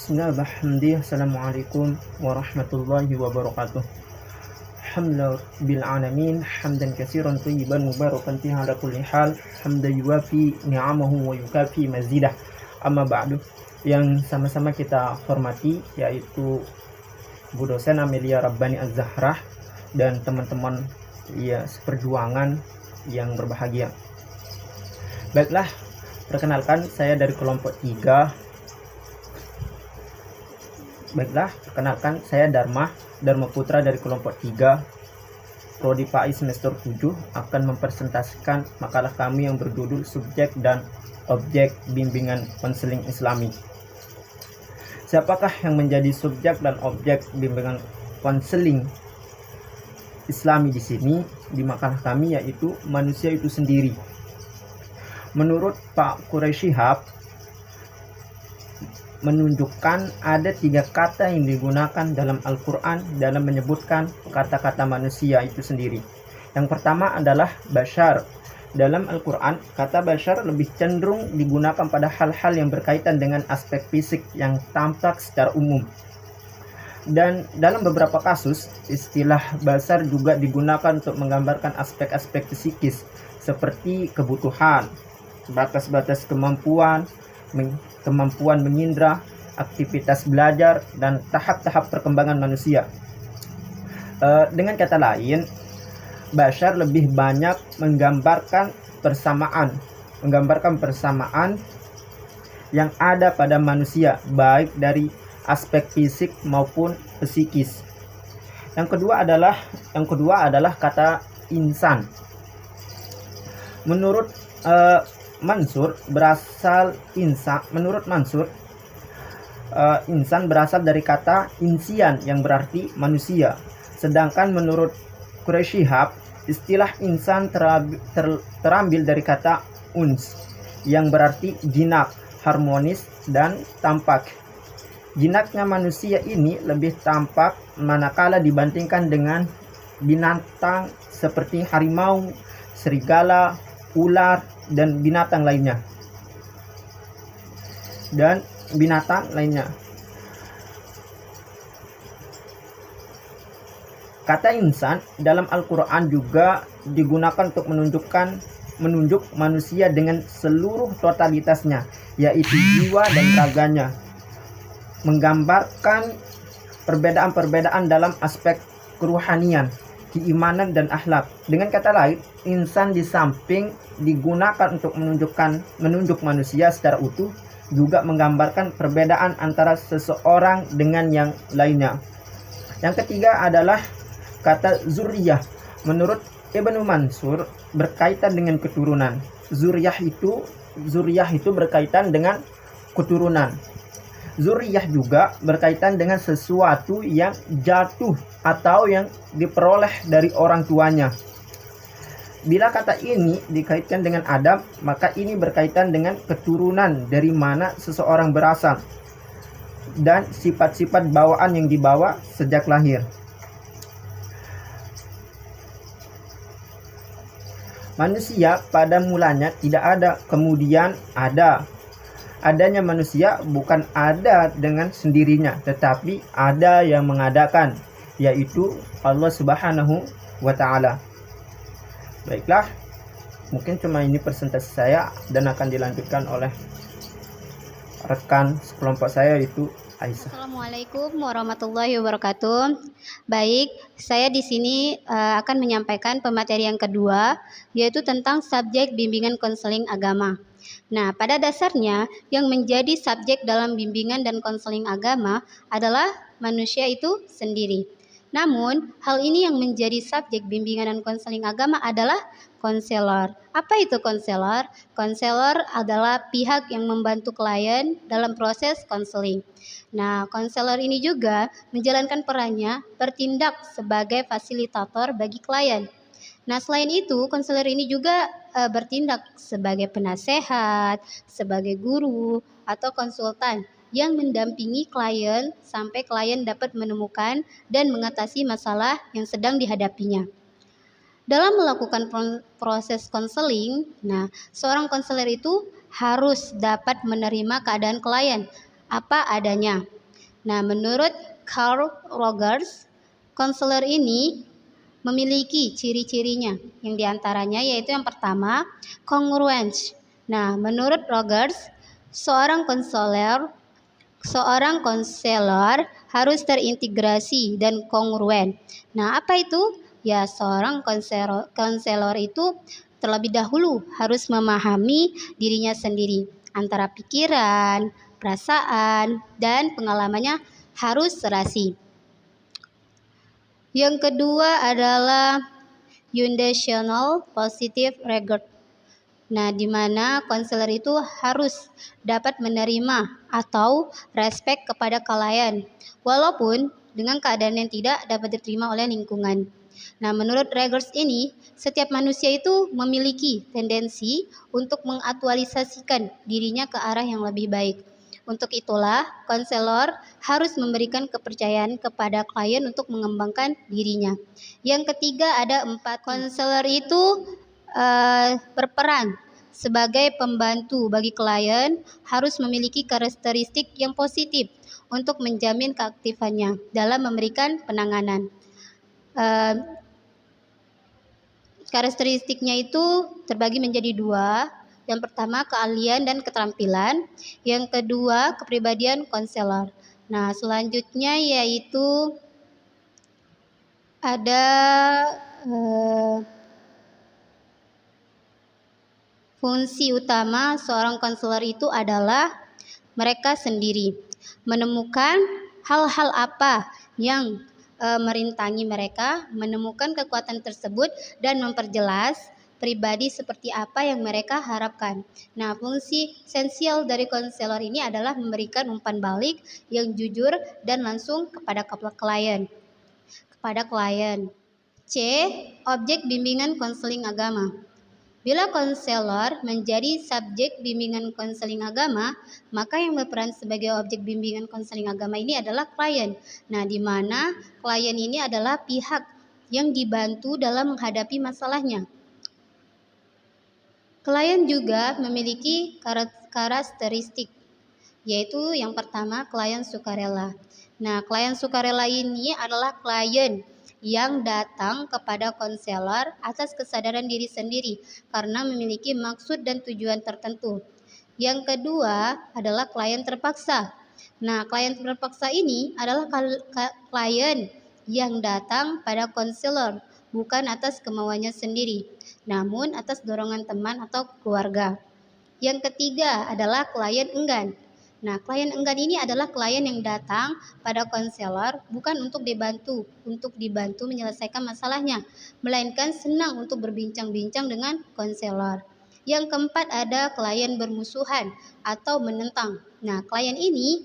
Bismillahirrahmanirrahim. Assalamualaikum warahmatullahi wabarakatuh. Alhamdulillah bil alamin hamdan katsiran thayyiban mubarakan fihi ala kulli hal hamdan yuwafi ni'amahu wa yukafi mazidah. Amma ba'du, yang sama-sama kita hormati yaitu Bu dosen Amelia Rabbani Az-Zahrah dan teman-teman ya seperjuangan yang berbahagia. Baiklah, perkenalkan saya dari kelompok 3. Perkenalkan saya Dharma Putra dari kelompok 3 Prodi PAI semester 7 akan mempresentasikan makalah kami yang berjudul Subjek dan Objek Bimbingan Konseling Islami. Siapakah yang menjadi subjek dan objek bimbingan konseling Islami di sini? Di makalah kami yaitu manusia itu sendiri. Menurut Pak Quraisy Shihab menunjukkan ada 3 kata yang digunakan dalam Al-Quran dalam menyebutkan kata-kata manusia itu sendiri. Yang pertama adalah bashar. Dalam Al-Quran, kata bashar lebih cenderung digunakan pada hal-hal yang berkaitan dengan aspek fisik yang tampak secara umum. Dan dalam beberapa kasus, istilah bashar juga digunakan untuk menggambarkan aspek-aspek psikis seperti kebutuhan, batas-batas kemampuan mengindra, aktivitas belajar, dan tahap-tahap perkembangan manusia. Dengan kata lain, bashar lebih banyak menggambarkan persamaan yang ada pada manusia, baik dari aspek fisik maupun psikis. Yang kedua adalah kata insan. Menurut Mansur insan berasal dari kata insian yang berarti manusia. Sedangkan menurut Quraisy Shihab, istilah insan terambil dari kata uns yang berarti jinak, harmonis, dan tampak. Jinaknya manusia ini lebih tampak manakala dibandingkan dengan binatang seperti harimau, serigala, ular, dan binatang lainnya. Kata insan dalam Al-Quran juga digunakan untuk menunjuk manusia dengan seluruh totalitasnya, yaitu jiwa dan raganya, menggambarkan perbedaan-perbedaan dalam aspek keruhanian, keimanan, dan akhlak. Dengan kata lain, insan di samping digunakan untuk menunjuk manusia secara utuh, juga menggambarkan perbedaan antara seseorang dengan yang lainnya. Yang ketiga adalah kata zuriyah. Menurut Ibnu Mansur berkaitan dengan keturunan. Zuriyah itu berkaitan dengan keturunan. Zuriyah juga berkaitan dengan sesuatu yang jatuh atau yang diperoleh dari orang tuanya. Bila kata ini dikaitkan dengan Adam, maka ini berkaitan dengan keturunan dari mana seseorang berasal dan sifat-sifat bawaan yang dibawa sejak lahir. Manusia pada mulanya tidak ada, kemudian ada. Adanya manusia bukan ada dengan sendirinya, tetapi ada yang mengadakan, yaitu Allah Subhanahu wa Ta'ala. Baiklah, mungkin cuma ini presentasi saya dan akan dilanjutkan oleh rekan sekelompok saya yaitu Aisyah. Assalamualaikum warahmatullahi wabarakatuh. Baik, saya di sini akan menyampaikan pemateri yang kedua, yaitu tentang subjek bimbingan konseling agama. Nah, pada dasarnya yang menjadi subjek dalam bimbingan dan konseling agama adalah manusia itu sendiri. Namun, hal ini yang menjadi subjek bimbingan dan konseling agama adalah konselor. Apa itu konselor? Konselor adalah pihak yang membantu klien dalam proses konseling. Nah, konselor ini juga menjalankan perannya bertindak sebagai fasilitator bagi klien. Nah, selain itu, konselor ini juga bertindak sebagai penasehat, sebagai guru, atau konsultan yang mendampingi klien sampai klien dapat menemukan dan mengatasi masalah yang sedang dihadapinya. Dalam melakukan proses konseling, seorang konselor itu harus dapat menerima keadaan klien apa adanya. Nah, menurut Carl Rogers, konselor ini memiliki ciri-cirinya, yang diantaranya yaitu yang pertama, congruence. Nah, menurut Rogers, seorang konselor harus terintegrasi dan kongruen. Nah, apa itu? Ya, seorang konselor itu terlebih dahulu harus memahami dirinya sendiri, antara pikiran, perasaan, dan pengalamannya harus serasi. Yang kedua adalah Unconditional Positive Regard. Nah, di mana konselor itu harus dapat menerima atau respect kepada klien, walaupun dengan keadaan yang tidak dapat diterima oleh lingkungan. Nah, menurut Regers ini, setiap manusia itu memiliki tendensi untuk mengaktualisasikan dirinya ke arah yang lebih baik. Untuk itulah, konselor harus memberikan kepercayaan kepada klien untuk mengembangkan dirinya. Yang ketiga ada 4. Konselor itu berperan sebagai pembantu bagi klien, harus memiliki karakteristik yang positif untuk menjamin keaktifannya dalam memberikan penanganan. Karakteristiknya itu terbagi menjadi 2. Yang pertama, keahlian dan keterampilan. Yang kedua, kepribadian konselor. Nah, selanjutnya yaitu ada fungsi utama seorang konselor itu adalah mereka sendiri menemukan hal-hal apa yang merintangi mereka, menemukan kekuatan tersebut dan memperjelas pribadi seperti apa yang mereka harapkan. Nah, fungsi esensial dari konselor ini adalah memberikan umpan balik yang jujur dan langsung kepada klien. C. Objek bimbingan konseling agama. Bila konselor menjadi subjek bimbingan konseling agama, maka yang berperan sebagai objek bimbingan konseling agama ini adalah klien. Nah, di mana klien ini adalah pihak yang dibantu dalam menghadapi masalahnya. Klien juga memiliki karakteristik, yaitu yang pertama, klien sukarela. Nah, klien sukarela ini adalah klien yang datang kepada konselor atas kesadaran diri sendiri karena memiliki maksud dan tujuan tertentu. Yang kedua adalah klien terpaksa. Nah, klien terpaksa ini adalah klien yang datang pada konselor bukan atas kemauannya sendiri, namun atas dorongan teman atau keluarga. Yang ketiga adalah klien enggan. Nah, klien enggan ini adalah klien yang datang pada konselor bukan untuk dibantu menyelesaikan masalahnya, melainkan senang untuk berbincang-bincang dengan konselor. Yang keempat ada klien bermusuhan atau menentang. Nah, klien ini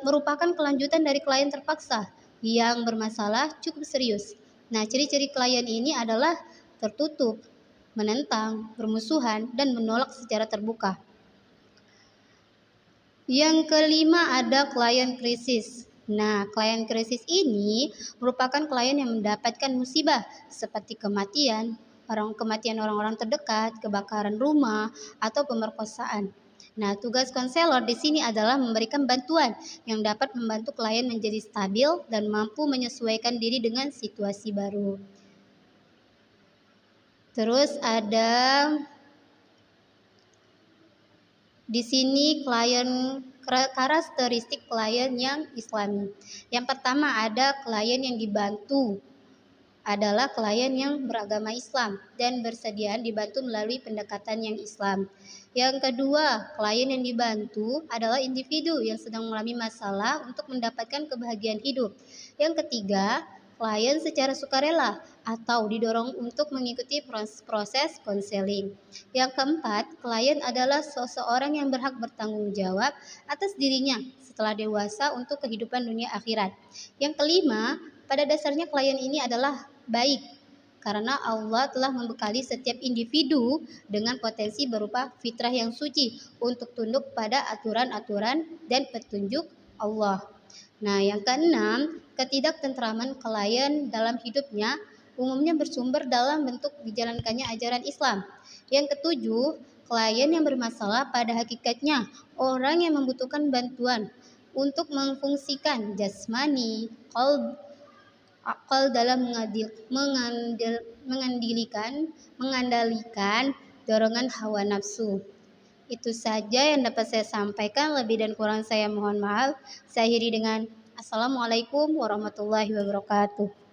merupakan kelanjutan dari klien terpaksa yang bermasalah cukup serius. Nah, ciri-ciri klien ini adalah tertutup, menentang, bermusuhan, dan menolak secara terbuka. Yang kelima ada klien krisis. Nah, klien krisis ini merupakan klien yang mendapatkan musibah seperti kematian orang-orang terdekat, kebakaran rumah, atau pemerkosaan. Nah, tugas konselor di sini adalah memberikan bantuan yang dapat membantu klien menjadi stabil dan mampu menyesuaikan diri dengan situasi baru. Terus ada di sini karakteristik klien yang Islami. Yang pertama ada klien yang dibantu adalah klien yang beragama Islam dan bersedia dibantu melalui pendekatan yang Islam. Yang kedua, klien yang dibantu adalah individu yang sedang mengalami masalah untuk mendapatkan kebahagiaan hidup. Yang ketiga, klien secara sukarela atau didorong untuk mengikuti proses konseling. Yang keempat, klien adalah seseorang yang berhak bertanggung jawab atas dirinya setelah dewasa untuk kehidupan dunia akhirat. Yang kelima, pada dasarnya klien ini adalah baik karena Allah telah membekali setiap individu dengan potensi berupa fitrah yang suci untuk tunduk pada aturan-aturan dan petunjuk Allah. Nah, yang keenam, ketidaktentraman klien dalam hidupnya umumnya bersumber dalam bentuk dijalankannya ajaran Islam. Yang ketujuh, klien yang bermasalah pada hakikatnya orang yang membutuhkan bantuan untuk memfungsikan jasmani, qalb, akal dalam mengandalkan dorongan hawa nafsu. Itu saja yang dapat saya sampaikan, lebih dan kurang saya mohon maaf. Saya akhiri dengan Assalamualaikum warahmatullahi wabarakatuh.